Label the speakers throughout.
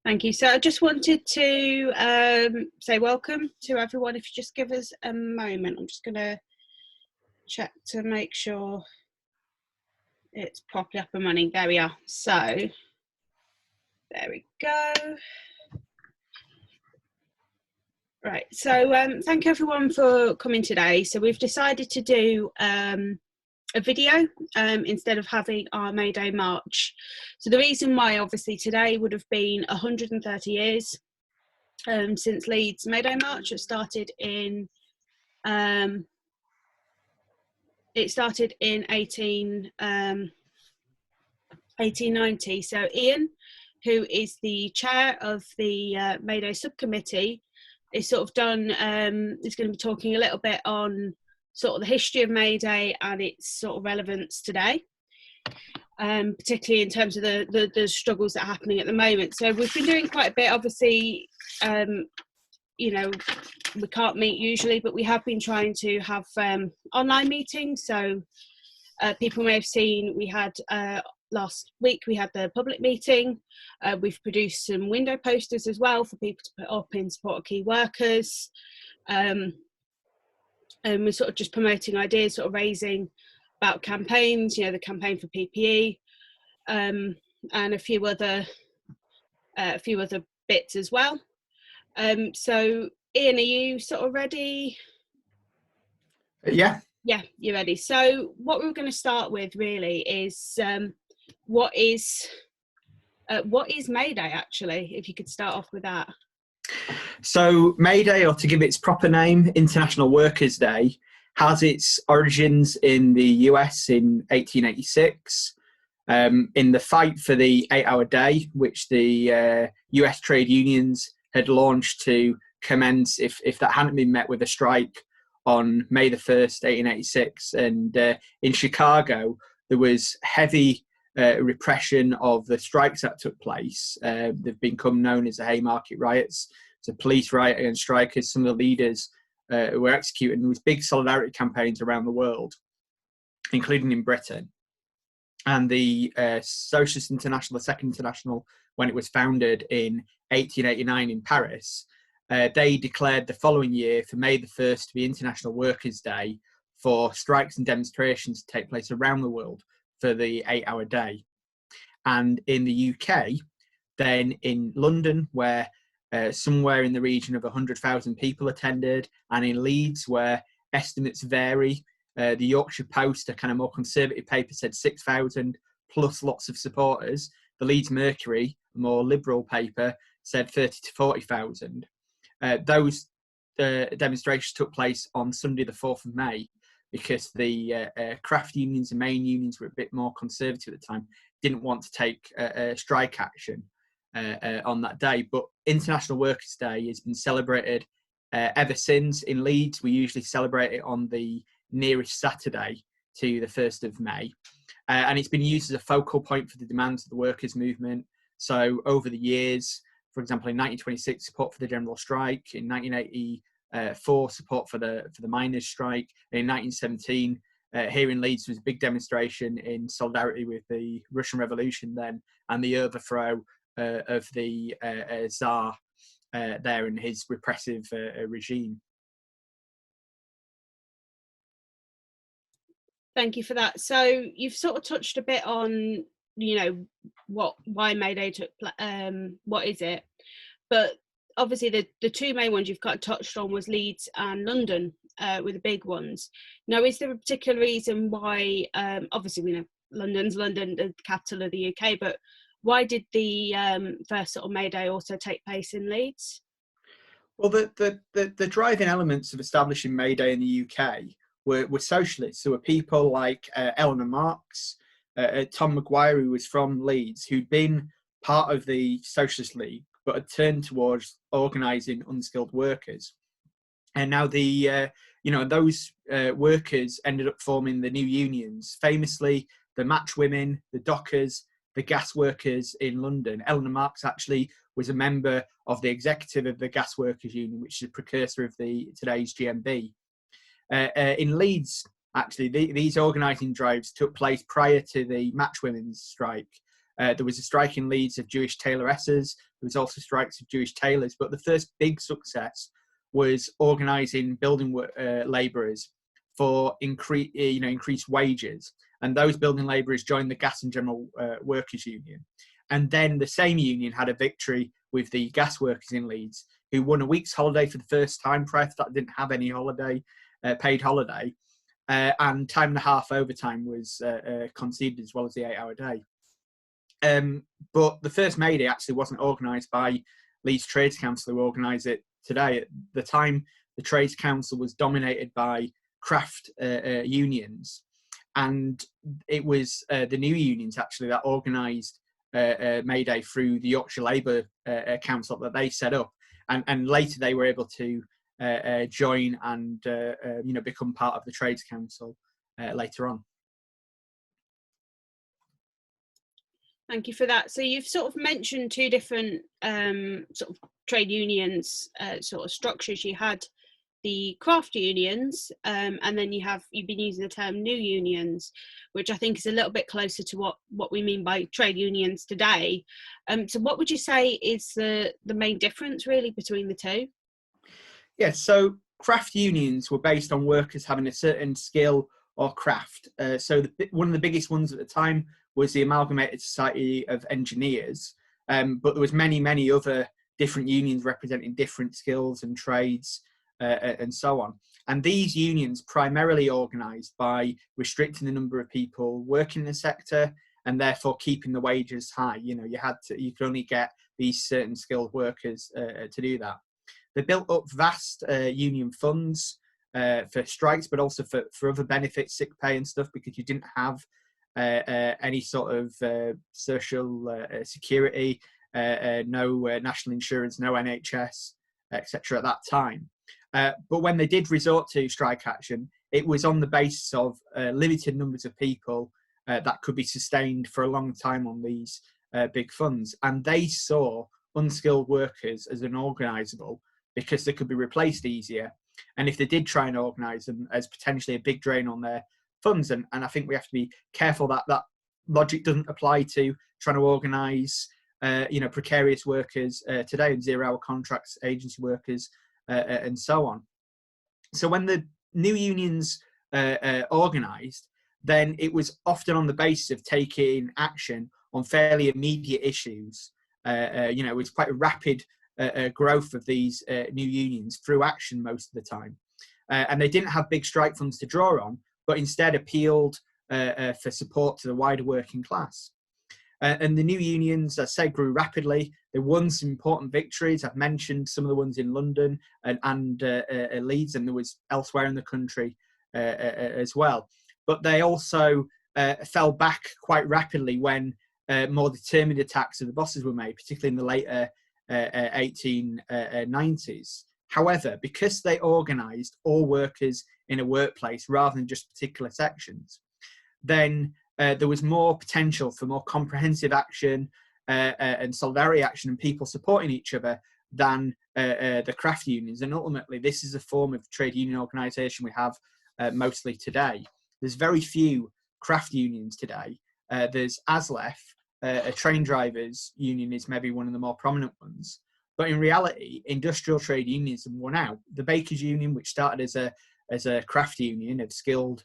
Speaker 1: Thank you. So I just wanted to say welcome to everyone. If you just give us a moment, I'm just going to check to make sure it's properly up and running. There we are. So there we go. Right. So thank you everyone for coming today. So we've decided to do a video instead of having our May Day March. So the reason why, obviously, today would have been 130 years since Leeds May Day March. It started in 1890. So Iain, who is the chair of the May Day subcommittee, is sort of done. Is going to be talking a little bit on sort of the history of May Day and its sort of relevance today, particularly in terms of the struggles that are happening at the moment. So we've been doing quite a bit. Obviously, you know, we can't meet usually, but we have been trying to have online meetings. So people may have seen we had last week we had the public meeting. We've produced some window posters as well for people to put up in support of key workers. And we're sort of just promoting ideas, sort of raising about campaigns, you know, the campaign for PPE, and a few other bits as well. So Iain, are you sort of ready?
Speaker 2: Yeah,
Speaker 1: you're ready. So what we're going to start with really is what is May Day, actually, if you could start off with that.
Speaker 2: so May Day, or to give its proper name, International Workers' Day, has its origins in the US in 1886, in the fight for the 8-hour day, which the US trade unions had launched to commence if that hadn't been met with a strike on May the 1st, 1886. And in Chicago, there was heavy repression of the strikes that took place. They've become known as the Haymarket riots. It's a police riot against strikers. Some of the leaders were executed. And there was big solidarity campaigns around the world, including in Britain. And the Socialist International, the Second International, when it was founded in 1889 in Paris, they declared the following year for May the 1st to be International Workers' Day for strikes and demonstrations to take place around the world for the 8-hour day. And in the UK, then in London, where somewhere in the region of 100,000 people attended, and in Leeds, where estimates vary. The Yorkshire Post, a kind of more conservative paper, said 6,000 plus lots of supporters. The Leeds Mercury, a more liberal paper, said 30 to 40,000. Those demonstrations took place on Sunday the 4th of May because the craft unions and main unions were a bit more conservative at the time, didn't want to take strike action on that day. But International Workers' Day has been celebrated ever since. In Leeds, we usually celebrate it on the nearest Saturday to the 1st of May. And it's been used as a focal point for the demands of the workers' movement. So over the years, for example, in 1926, support for the general strike. In 1984, support for the miners' strike. And in 1917, here in Leeds, there was a big demonstration in solidarity with the Russian Revolution then, and the overthrow of the Tsar there and his repressive regime.
Speaker 1: Thank you for that. So you've sort of touched a bit on, you know, why May Day took what is it, but obviously the two main ones you've kind of touched on was Leeds and London, were the big ones. Now, is there a particular reason why, obviously we know London, the capital of the UK, but why did the first sort of May Day also take place in Leeds?
Speaker 2: Well, the driving elements of establishing May Day in the UK were socialists. There were people like Eleanor Marx, Tom Maguire, who was from Leeds, who'd been part of the Socialist League, but had turned towards organising unskilled workers. And now those workers ended up forming the new unions, famously the match women, the dockers, the gas workers in London. Eleanor Marx actually was a member of the executive of the Gas Workers Union, which is a precursor of today's GMB. In Leeds, actually, these organising drives took place prior to the match women's strike. There was a strike in Leeds of Jewish tailoresses. There was also strikes of Jewish tailors. But the first big success was organising building labourers for increased wages. And those building labourers joined the Gas and General Workers Union. And then the same union had a victory with the gas workers in Leeds, who won a week's holiday for the first time. Prior to that, didn't have any paid holiday. And time and a half overtime was conceded, as well as the 8-hour day. But the first May Day actually wasn't organised by Leeds Trades Council, who organise it today. At the time, the Trades Council was dominated by craft unions, and it was the new unions actually that organised May Day through the Yorkshire Labour Council that they set up, and later they were able to join and become part of the Trades Council later on.
Speaker 1: Thank you for that. So you've sort of mentioned two different sort of trade unions sort of structures. You had the craft unions, and then you've been using the term new unions, which I think is a little bit closer to what we mean by trade unions today. So what would you say is the main difference really between the two?
Speaker 2: Yes, so craft unions were based on workers having a certain skill or craft. So one of the biggest ones at the time was the Amalgamated Society of Engineers, but there was many other different unions representing different skills and trades and so on. And these unions primarily organised by restricting the number of people working in the sector and therefore keeping the wages high. You could only get these certain skilled workers to do that. They built up vast union funds for strikes, but also for other benefits, sick pay and stuff, because you didn't have any sort of social security, no national insurance, no NHS, etc. at that time. But when they did resort to strike action, it was on the basis of limited numbers of people that could be sustained for a long time on these big funds. And they saw unskilled workers as unorganisable because they could be replaced easier. And if they did try and organise them, as potentially a big drain on their funds. And I think we have to be careful that that logic doesn't apply to trying to organise precarious workers today, and 0-hour contracts, agency workers, and so on. So when the new unions organised, then it was often on the basis of taking action on fairly immediate issues. It was quite a rapid growth of these new unions through action most of the time. And they didn't have big strike funds to draw on, but instead appealed for support to the wider working class. And the new unions, as I say, grew rapidly. They won some important victories. I've mentioned some of the ones in London and Leeds, and there was elsewhere in the country as well. But they also fell back quite rapidly when more determined attacks of the bosses were made, particularly in the later 1890s. However, because they organised all workers in a workplace rather than just particular sections, then there was more potential for more comprehensive action and solidarity action and people supporting each other than the craft unions. And ultimately, this is a form of trade union organisation we have mostly today. There's very few craft unions today. There's ASLEF, a train drivers union is maybe one of the more prominent ones. But in reality, industrial trade unions have won out. The Bakers Union, which started as a craft union of skilled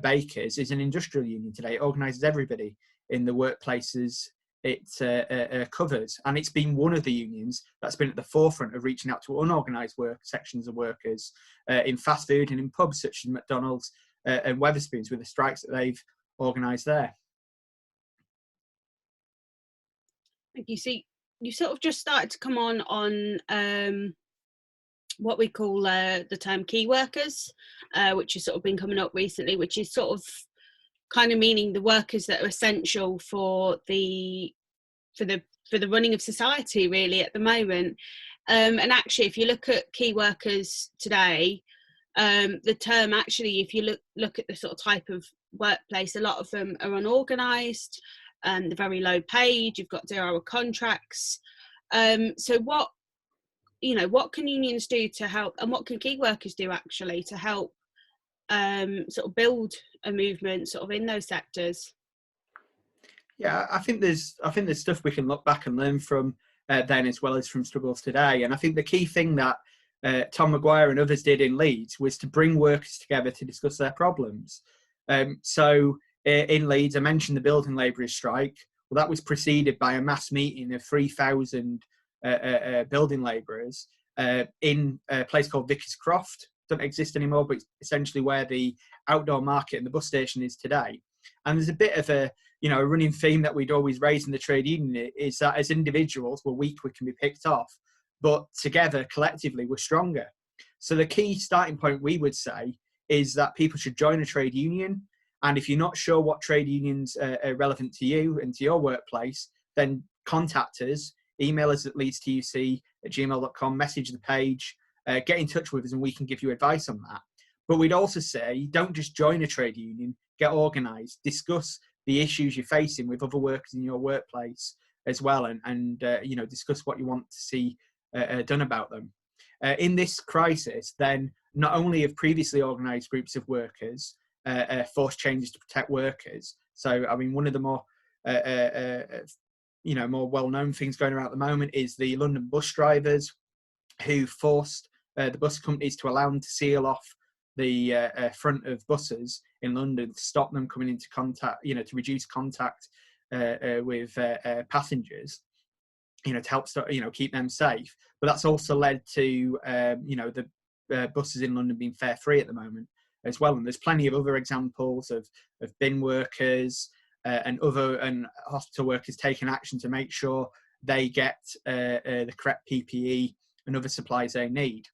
Speaker 2: bakers, is an industrial union today. It organises everybody in the workplaces it covers. And it's been one of the unions that's been at the forefront of reaching out to unorganised sections of workers in fast food and in pubs such as McDonald's and Wetherspoons, with the strikes that they've organised there.
Speaker 1: Thank you. See, you sort of just started to come on what we call the term key workers, which has sort of been coming up recently, which is sort of kind of meaning the workers that are essential for the running of society really at the moment. And actually, if you look at key workers today, the term actually, if you look at the sort of type of workplace, a lot of them are unorganised, and they're very low paid. You've got 0-hour contracts. So what can unions do to help, and what can key workers do actually to help sort of build a movement sort of in those sectors?
Speaker 2: Yeah, I think there's stuff we can look back and learn from then, as well as from struggles today. And I think the key thing that Tom Maguire and others did in Leeds was to bring workers together to discuss their problems. So in Leeds, I mentioned the building labourers strike. Well, that was preceded by a mass meeting of 3,000 building labourers in a place called Vickers Croft. Doesn't exist anymore, but it's essentially where the outdoor market and the bus station is today. And there's a bit of a running theme that we'd always raise in the trade union is that as individuals, we're weak, we can be picked off, but together, collectively, we're stronger. So the key starting point, we would say, is that people should join a trade union. And if you're not sure what trade unions are relevant to you and to your workplace, then contact us, email us at leadstuc@gmail.com, message the page, get in touch with us, and we can give you advice on that. But we'd also say, don't just join a trade union, get organised, discuss the issues you're facing with other workers in your workplace as well, and discuss what you want to see done about them. In this crisis, then, not only have previously organised groups of workers forced changes to protect workers. So, I mean, one of the more more well-known things going around at the moment is the London bus drivers, who forced the bus companies to allow them to seal off the front of buses in London to stop them coming into contact, to reduce contact with passengers, to help keep them safe. But that's also led to the buses in London being fare free at the moment as well. And there's plenty of other examples of bin workers and hospital workers taking action to make sure they get the correct PPE and other supplies they need.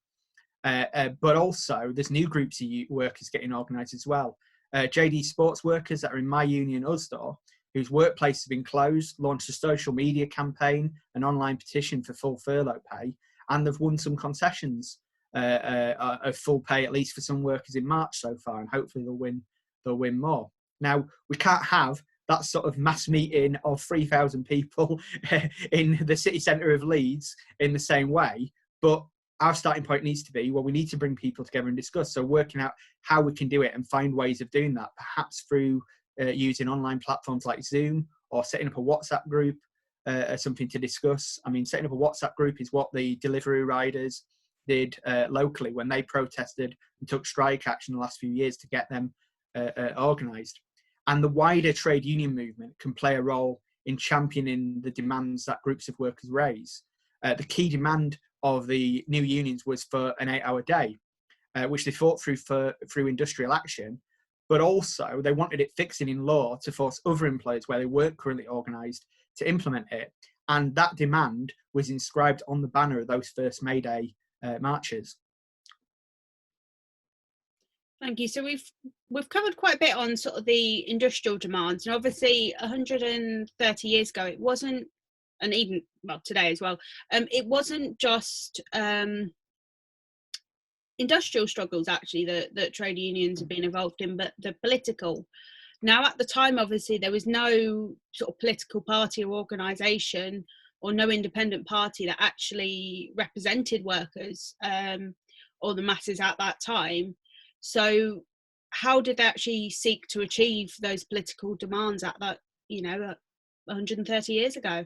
Speaker 2: But also, there's new groups of workers getting organised as well. JD Sports workers that are in my union, Usdaw, whose workplace has been closed, launched a social media campaign, an online petition for full furlough pay, and they've won some concessions of full pay, at least for some workers in March so far, and hopefully they'll win more. Now, we can't have that sort of mass meeting of 3,000 people in the city centre of Leeds in the same way, but our starting point needs to be, well, we need to bring people together and discuss. So working out how we can do it and find ways of doing that, perhaps through using online platforms like Zoom, or setting up a WhatsApp group, something to discuss. I mean, setting up a WhatsApp group is what the delivery riders did locally when they protested and took strike action the last few years to get them organised. And the wider trade union movement can play a role in championing the demands that groups of workers raise. The key demand of the new unions was for an 8-hour day, which they fought through industrial action, but also they wanted it fixing in law to force other employers where they weren't currently organised to implement it. And that demand was inscribed on the banner of those first May Day marches.
Speaker 1: Thank you. So we've covered quite a bit on sort of the industrial demands, and obviously 130 years ago it wasn't, and even today as well, it wasn't just industrial struggles actually that trade unions have been involved in, but the political. Now, at the time, obviously, there was no sort of political party or organisation or no independent party that actually represented workers or the masses at that time. So how did they actually seek to achieve those political demands at that, 130 years ago?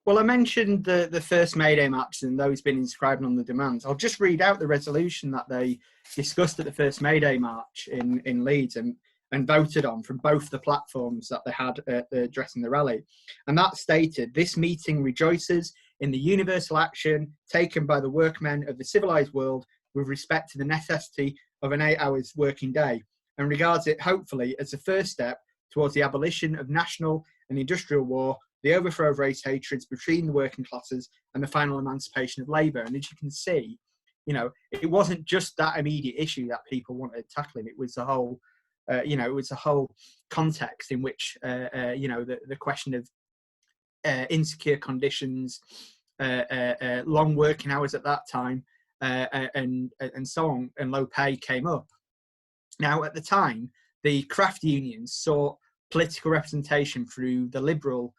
Speaker 2: Well, I mentioned the first May Day marches and those being inscribed on the demands. I'll just read out the resolution that they discussed at the first May Day march in Leeds and voted on from both the platforms that they had addressing the rally. And that stated, "This meeting rejoices in the universal action taken by the workmen of the civilised world with respect to the necessity of an 8 hours working day, and regards it hopefully as the first step towards the abolition of national and industrial war, the overthrow of race hatreds between the working classes, and the final emancipation of labour." And as you can see, it wasn't just that immediate issue that people wanted tackling. It was the whole, it was the whole context in which, the question of insecure conditions, long working hours at that time, and so on, and low pay came up. Now, at the time, the craft unions sought political representation through the Liberal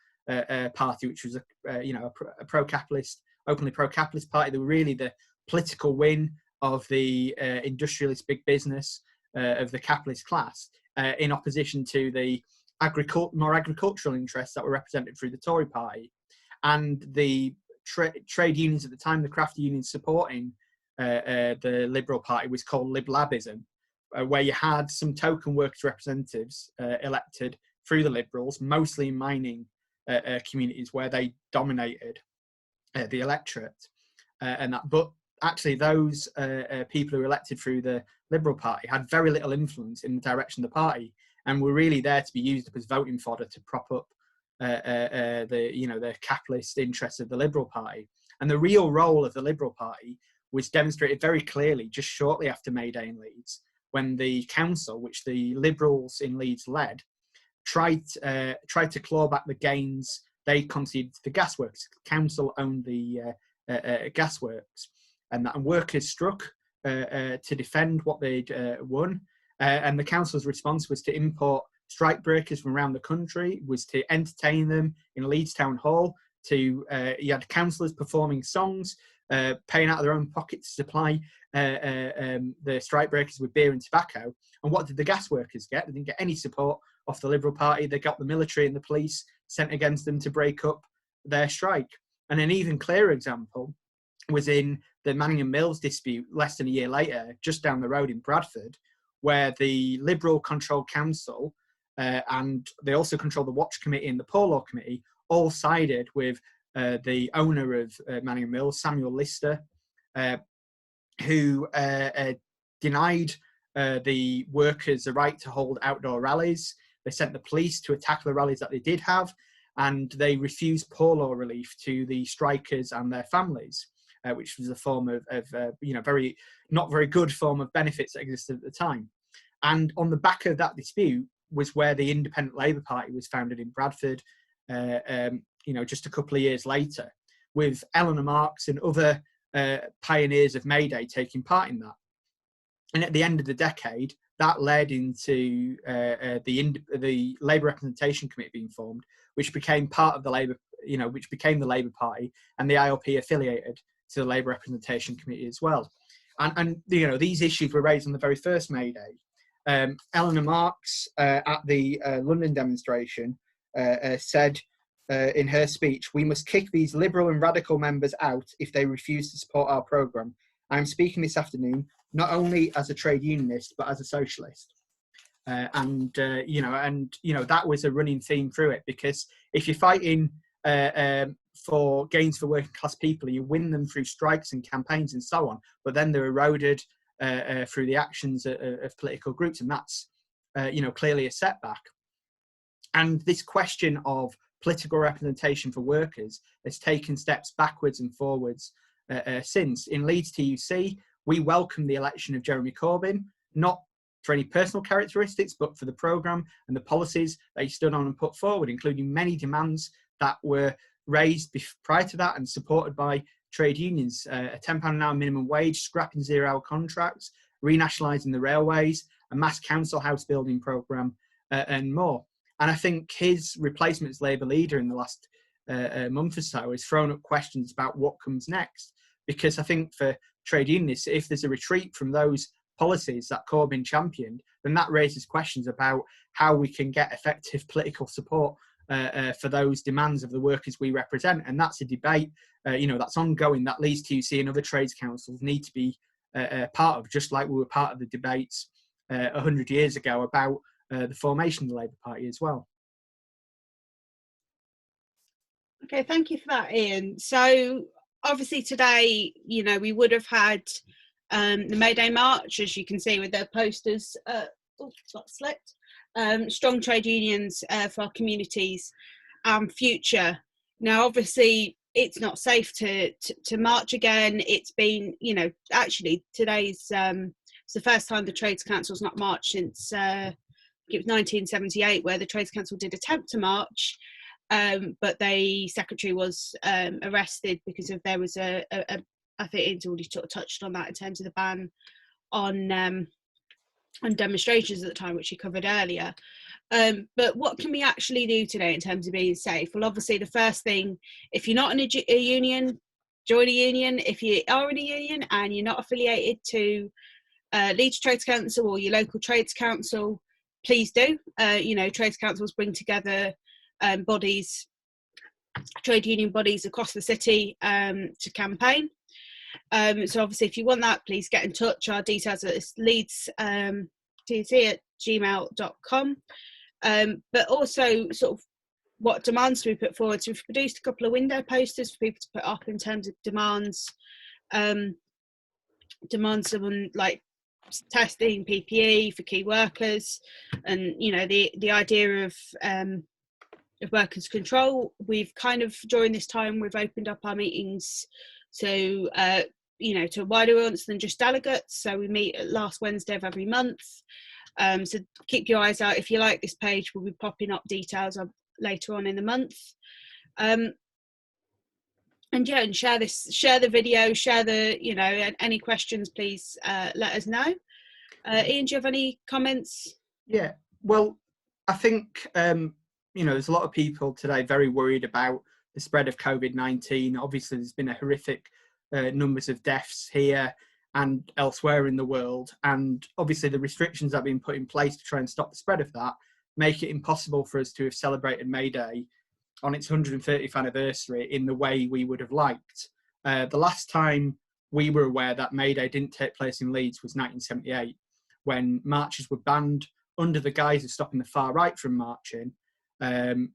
Speaker 2: Party, which was a pro-capitalist, openly pro-capitalist party. They were really the political wing of the industrialist big business of the capitalist class, in opposition to the more agricultural interests that were represented through the Tory party, and the trade unions at the time, the craft unions supporting the Liberal Party, was called Lib Labism, where you had some token workers' representatives elected through the Liberals, mostly in mining communities where they dominated the electorate. But actually, those people who were elected through the Liberal Party had very little influence in the direction of the party, and were really there to be used up as voting fodder to prop up the capitalist interests of the Liberal Party. And the real role of the Liberal Party was demonstrated very clearly just shortly after May Day in Leeds, when the council, which the Liberals in Leeds led, tried to claw back the gains they conceded to the gasworks. The council owned the gasworks, and workers struck to defend what they'd won. And the council's response was to import strike breakers from around the country, was to entertain them in Leeds Town Hall. You had councillors performing songs, paying out of their own pockets to supply the strike breakers with beer and tobacco. And what did the gas workers get? They didn't get any support off the Liberal Party. They got the military and the police sent against them to break up their strike. And an even clearer example was in the Manningham Mills dispute less than a year later, just down the road in Bradford, where the Liberal-controlled council and they also controlled the Watch Committee and the Poor Law Committee, all sided with the owner of Manningham Mills, Samuel Lister, who denied the workers the right to hold outdoor rallies. They sent the police to attack the rallies that they did have, and they refused poor law relief to the strikers and their families, which was a form of very not very good form of benefits that existed at the time. And on the back of that dispute was where the Independent Labour Party was founded in Bradford, just a couple of years later, with Eleanor Marx and other pioneers of May Day taking part in that. And at the end of the decade, that led into the Labour Representation Committee being formed, which became part of the Labour, which became the Labour Party, and the ILP affiliated to the Labour Representation Committee as well. And these issues were raised on the very first May Day. Eleanor Marx at the London demonstration said in her speech, "We must kick these liberal and radical members out if they refuse to support our programme. I'm speaking this afternoon not only as a trade unionist but as a socialist." That was a running theme through it, because if you're fighting for gains for working class people, you win them through strikes and campaigns and so on, but then they're eroded through the actions of political groups, and that's clearly a setback. And this question of political representation for workers has taken steps backwards and forwards since. In Leeds TUC, we welcome the election of Jeremy Corbyn, not for any personal characteristics, but for the programme and the policies that he stood on and put forward, including many demands that were raised prior to that and supported by trade unions, a £10 an hour minimum wage, scrapping zero-hour contracts, renationalising the railways, a mass council house building programme, and more. And I think his replacement as Labour leader in the last month or so has thrown up questions about what comes next. Because I think for trade unionists, if there's a retreat from those policies that Corbyn championed, then that raises questions about how we can get effective political support for those demands of the workers we represent. And that's a debate, that's ongoing, that Leeds TUC and other trades councils need to be part of, just like we were part of the debates 100 years ago about the formation of the Labour Party as well.
Speaker 1: Okay, thank you for that, Iain. So obviously today, we would have had the May Day March, as you can see with their posters. That slipped. Strong trade unions for our communities and future. Now, obviously, it's not safe to march again. It's been, actually today's it's the first time the Trades Council's not marched since it was 1978, where the Trades Council did attempt to march, but the secretary was arrested because of there was I think it's already sort of touched on that in terms of the ban on demonstrations at the time, which you covered earlier. But what can we actually do today in terms of being safe? Well, obviously, the first thing, if you're not in a union, join a union. If you are in a union and you're not affiliated to Leeds Trades Council or your local trades council, please do. Trades councils bring together bodies, trade union bodies across the city to campaign. So obviously, if you want that, please get in touch. Our details are leeds@gmail.com. But also, sort of, what demands do we put forward? So we've produced a couple of window posters for people to put up in terms of demands. Demands on like testing PPE for key workers, and the idea of workers' control. We've kind of, during this time, we've opened up our meetings to a wider audience than just delegates. So we meet at last Wednesday of every month. So keep your eyes out. If you like this page, we'll be popping up details of later on in the month. And share the video, share any questions, please let us know. Iain, do you have any comments?
Speaker 2: Yeah, well, I think there's a lot of people today very worried about the spread of COVID-19. Obviously, there's been a horrific numbers of deaths here and elsewhere in the world, and obviously the restrictions that have been put in place to try and stop the spread of that make it impossible for us to have celebrated May Day on its 130th anniversary in the way we would have liked. The last time we were aware that May Day didn't take place in Leeds was 1978, when marches were banned under the guise of stopping the far right from marching. When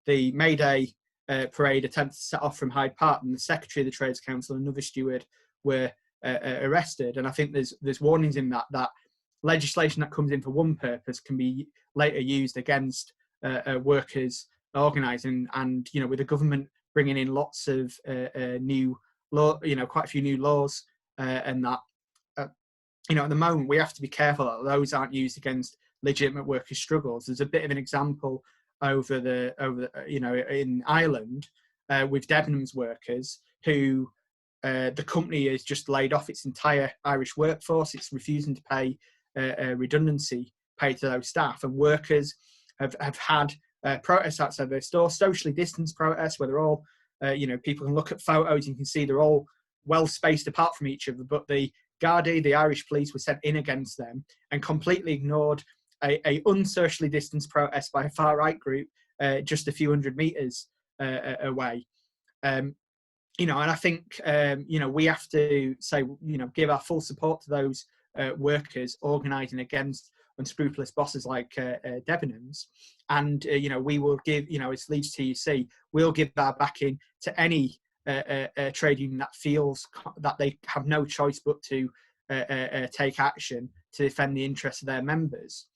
Speaker 2: the May Day parade attempted to set off from Hyde Park, and the Secretary of the Trades Council and another steward were arrested. And I think there's warnings in that legislation that comes in for one purpose can be later used against workers organising. And with the government bringing in lots of new law, quite a few new laws, and that at the moment we have to be careful that those aren't used against legitimate workers' struggles. There's a bit of an example over in Ireland with Debenhams workers who the company has just laid off its entire Irish workforce. It's refusing to pay redundancy pay to those staff, and workers have had protests outside their store, socially distanced protests, where they're all people can look at photos and you can see they're all well spaced apart from each other, but the Gardaí, the Irish police, were sent in against them and completely ignored a unsocially distanced protest by a far right group just a few hundred meters away. And I think we have to say, give our full support to those workers organising against unscrupulous bosses like Debenhams, and we will give, as Leeds TUC, we'll give our backing to any trade union that feels that they have no choice but to take action to defend the interests of their members.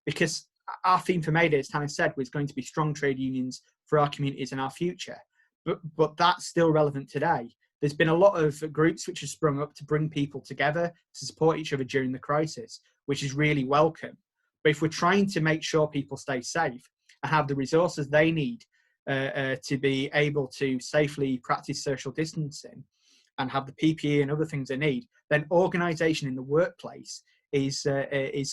Speaker 2: Because our theme for May Day, as Tanya said, was going to be strong trade unions for our communities and our future. But that's still relevant today. There's been a lot of groups which have sprung up to bring people together to support each other during the crisis, which is really welcome. But if we're trying to make sure people stay safe and have the resources they need to be able to safely practice social distancing and have the PPE and other things they need, then organisation in the workplace is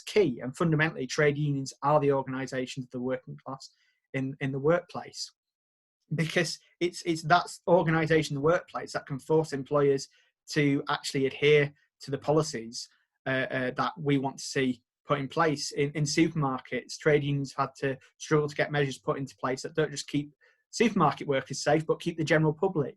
Speaker 2: key. And fundamentally, trade unions are the organisations of the working class in the workplace, because it's that organisation in the workplace that can force employers to actually adhere to the policies that we want to see put in place. In supermarkets, trade unions had to struggle to get measures put into place that don't just keep supermarket workers safe, but keep the general public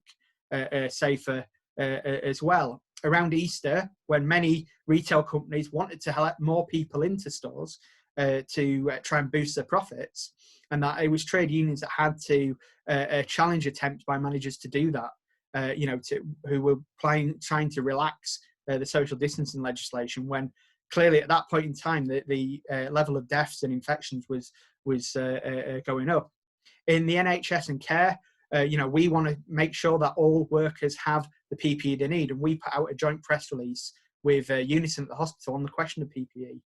Speaker 2: safer as well. Around Easter, when many retail companies wanted to let more people into stores to try and boost their profits, and that it was trade unions that had to challenge attempts by managers to do that, who were trying to relax the social distancing legislation, when clearly at that point in time the level of deaths and infections was going up. In the NHS and care, we want to make sure that all workers have the PPE they need, and we put out a joint press release with Unison at the hospital on the question of PPE,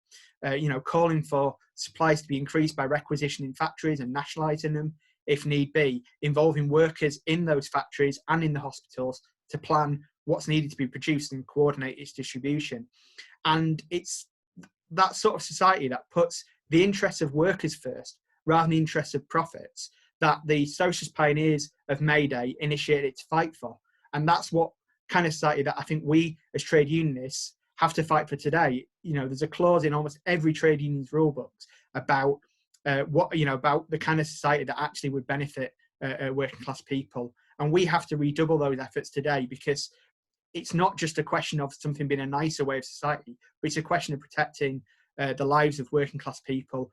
Speaker 2: calling for supplies to be increased by requisitioning factories and nationalising them if need be, involving workers in those factories and in the hospitals to plan what's needed to be produced and coordinate its distribution. And it's that sort of society that puts the interests of workers first rather than the interests of profits that the socialist pioneers of May Day initiated to fight for. And that's what kind of society that I think we as trade unionists have to fight for today. There's a clause in almost every trade union's rule books about about the kind of society that actually would benefit working class people. And we have to redouble those efforts today, because it's not just a question of something being a nicer way of society, but it's a question of protecting the lives of working class people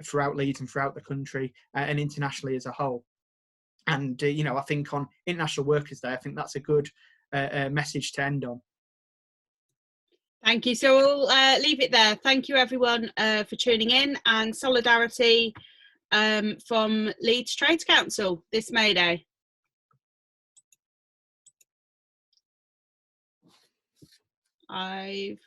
Speaker 2: throughout Leeds and throughout the country and internationally as a whole. And, I think on International Workers' Day, I think that's a good message to end on.
Speaker 1: Thank you. So we'll leave it there. Thank you, everyone, for tuning in, and solidarity from Leeds Trades Council this May Day. I've